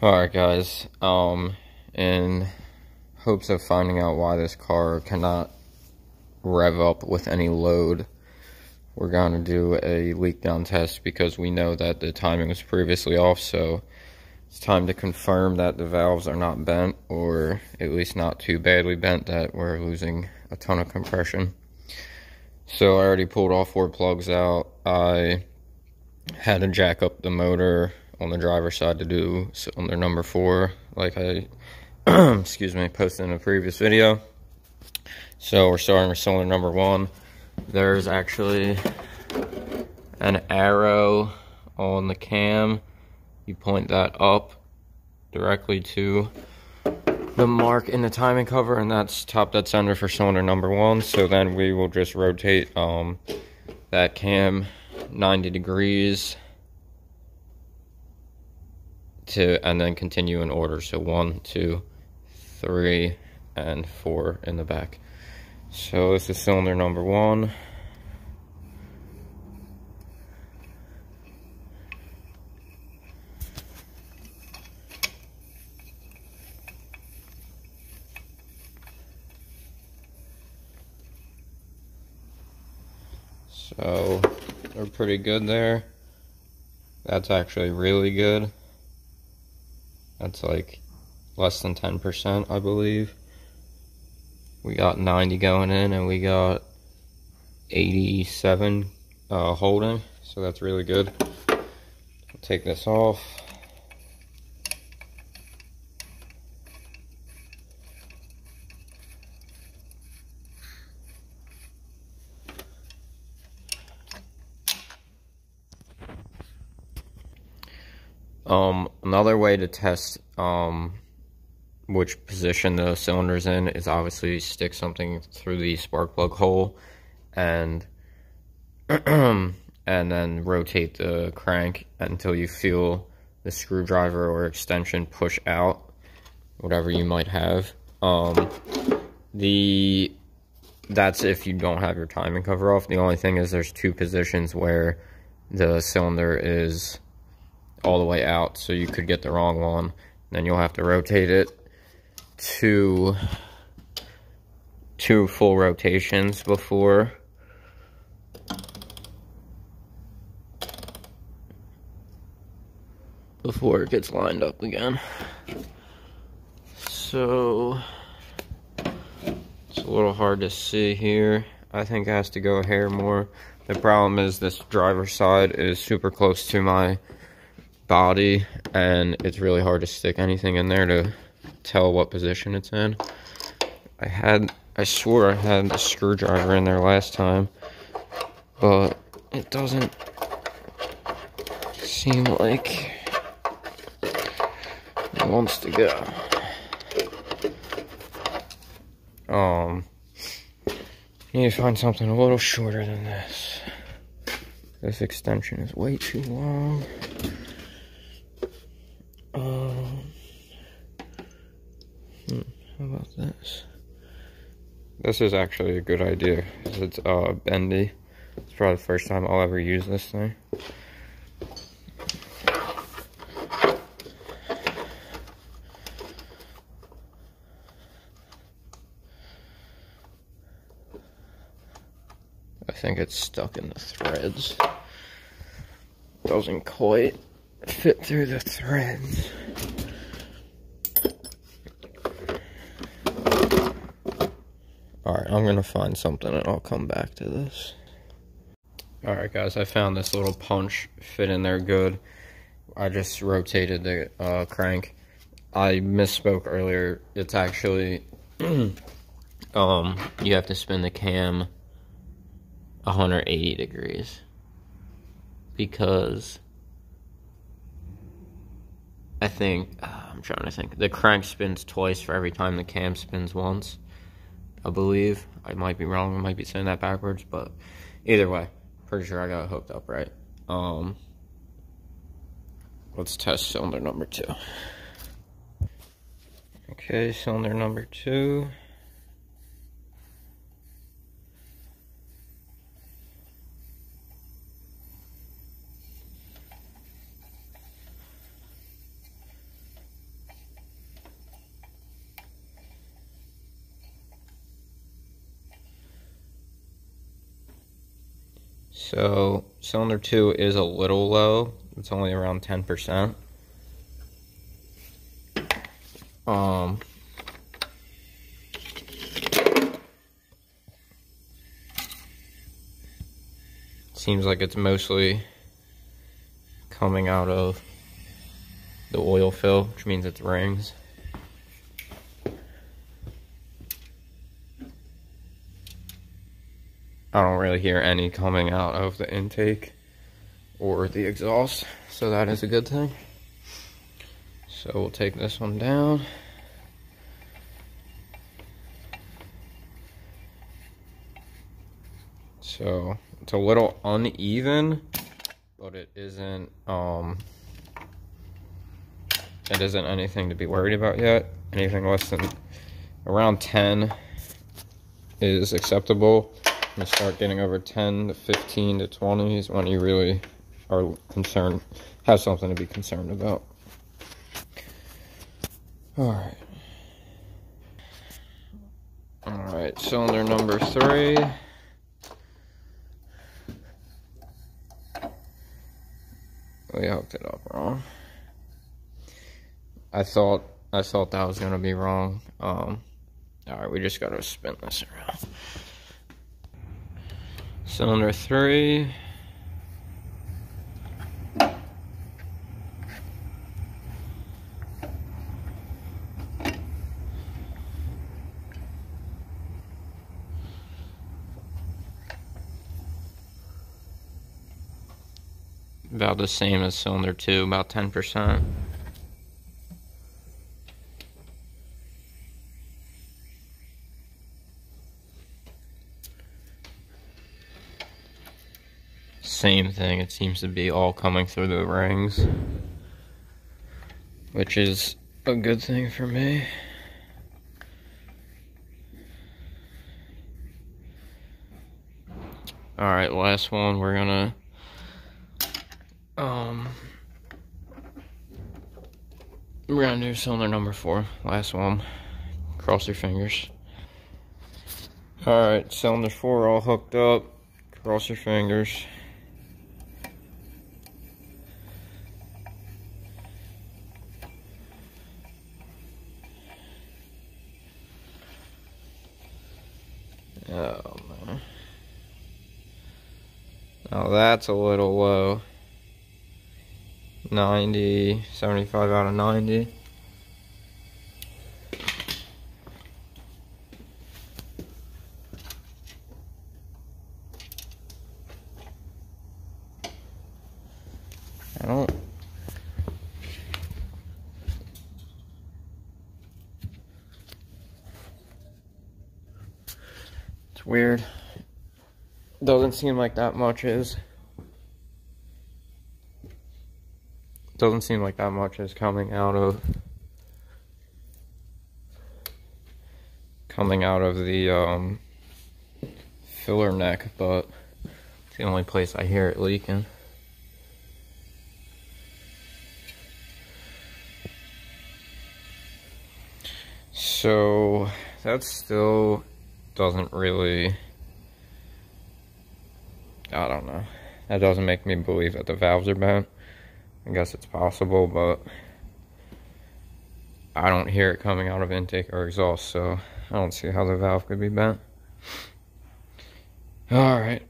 Alright guys, in hopes of finding out why this car cannot rev up with any load, we're going to do a leak down test because we know that the timing was previously off, so it's time to confirm that the valves are not bent, or at least not too badly bent that we're losing a ton of compression. So I already pulled all 4 plugs out. I had to jack up the motor on the driver's side to do cylinder number 4, like I excuse me, posted in a previous video. So we're starting with cylinder number 1. There's actually an arrow on the cam. You point that up directly to the mark in the timing cover, and that's top dead center for cylinder number 1. So then we will just rotate that cam 90 degrees and then continue in order. So 1, 2, 3, and 4 in the back. So this is cylinder number 1. So they're pretty good there. That's actually really good. That's like less than 10%, I believe. We got 90 going in, and we got 87 holding, so that's really good. I'll take this off. Another way to test which position the cylinder's in is obviously stick something through the spark plug hole and and then rotate the crank until you feel the screwdriver or extension push out, whatever you might have. That's if you don't have your timing cover off. The only thing is there's 2 positions where the cylinder is all the way out, so you could get the wrong one. Then you'll have to rotate it to 2 full rotations before it gets lined up again. So it's a little hard to see here. I think it has to go a hair more. The problem is this driver's side is super close to my body, and it's really hard to stick anything in there to tell what position it's in. I swore I had the screwdriver in there last time, but it doesn't seem like it wants to go. Need to find something a little shorter than this. This extension is way too long. How about this? This is actually a good idea, because it's bendy. It's probably the first time I'll ever use this thing. I think it's stuck in the threads. Doesn't quite fit through the threads. Alright, I'm gonna find something and I'll come back to this. Alright guys, I found this little punch fit in there good. I just rotated the crank. I misspoke earlier. It's actually you have to spin the cam 180 degrees, because I think I'm trying to think, the crank spins twice for every time the cam spins once, I believe. I might be wrong, I might be saying that backwards, but either way, pretty sure I got it hooked up right. Let's test cylinder number 2. Okay, cylinder number 2. So cylinder 2 is a little low. It's only around 10%. Seems like it's mostly coming out of the oil fill, which means it's rings. I don't really hear any coming out of the intake or the exhaust, so that is a good thing. So we'll take this one down. So it's a little uneven, but it isn't anything to be worried about yet. Anything less than around 10 is acceptable. When you start getting over 10 to 15 to 20 is when you really are concerned, have something to be concerned about. Alright, cylinder number 3. We hooked it up wrong. I thought that was gonna be wrong. Alright, we just gotta spin this around. Cylinder 3. About the same as cylinder 2, about 10%. Same thing, it seems to be all coming through the rings, which is a good thing for me. Alright, last one, we're gonna do cylinder number 4, last one. Cross your fingers. Alright, cylinder 4 all hooked up. Cross your fingers. Oh man. Now that's a little low. 90, 75 out of 90. I don't. It's weird. Doesn't seem like that much is. Doesn't seem like that much is coming out of the filler neck, but it's the only place I hear it leaking. So that still doesn't really, I don't know. That doesn't make me believe that the valves are bent. I guess it's possible, but I don't hear it coming out of intake or exhaust, so I don't see how the valve could be bent. Alright.